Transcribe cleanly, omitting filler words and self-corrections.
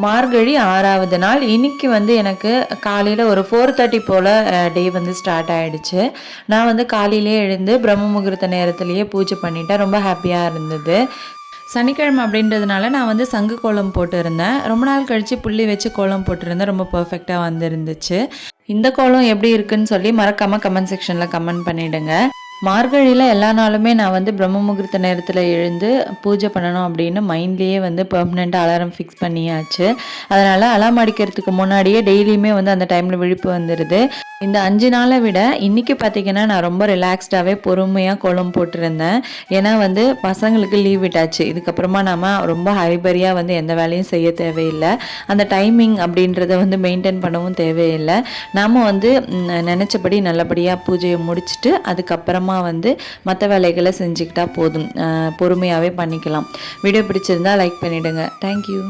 மார்கழி 6வது நாள். இன்னைக்கு வந்து எனக்கு காலையில் ஒரு 4:30 போல் டே வந்து ஸ்டார்ட் ஆகிடுச்சு. நான் வந்து காலையிலே எழுந்து பிரம்ம முகூர்த்த நேரத்துலேயே பூஜை பண்ணிட்டேன். ரொம்ப ஹாப்பியாக இருந்தது. சனிக்கிழமை அப்படின்றதுனால நான் வந்து சங்கு கோலம் போட்டிருந்தேன். ரொம்ப நாள் கழித்து புள்ளி வச்சு கோலம் போட்டிருந்தேன். ரொம்ப பர்ஃபெக்டாக வந்துருந்துச்சு. இந்த கோலம் எப்படி இருக்குன்னு சொல்லி மறக்காமல் கமெண்ட் செக்ஷனில் கமெண்ட் பண்ணிவிடுங்க. மார்கழியில் எல்லா நாளுமே நான் வந்து பிரம்ம முகூர்த்த நேரத்தில் எழுந்து பூஜை பண்ணணும் அப்படின்னு மைண்ட்லேயே வந்து பெர்மனெண்ட்டாக அலாரம் ஃபிக்ஸ் பண்ணியாச்சு. அதனால் அலாரம் அடிக்கிறதுக்கு முன்னாடியே டெய்லியுமே வந்து அந்த டைமில் விழிப்பு வந்துடுது. இந்த 5 நாளை விட இன்றைக்கி பார்த்திங்கன்னா நான் ரொம்ப ரிலாக்ஸ்டாகவே பொறுமையாக கோலம் போட்டிருந்தேன். ஏன்னா வந்து பசங்களுக்கு லீவ் விட்டாச்சு. இதுக்கப்புறமா நம்ம ரொம்ப ஹரிபரியாக வந்து எந்த வேலையும் செய்ய தேவையில்லை. அந்த டைமிங் அப்படின்றத வந்து மெயின்டைன் பண்ணவும் தேவையில்லை. நாம் வந்து நினச்சபடி நல்லபடியாக பூஜையை முடிச்சுட்டு அதுக்கப்புறமா வந்து மற்ற வேலைகளை செஞ்சுக்கிட்டால் போதும். பொறுமையாகவே பண்ணிக்கலாம். வீடியோ பிடிச்சிருந்தால் லைக் பண்ணிவிடுங்க. தேங்க்யூ.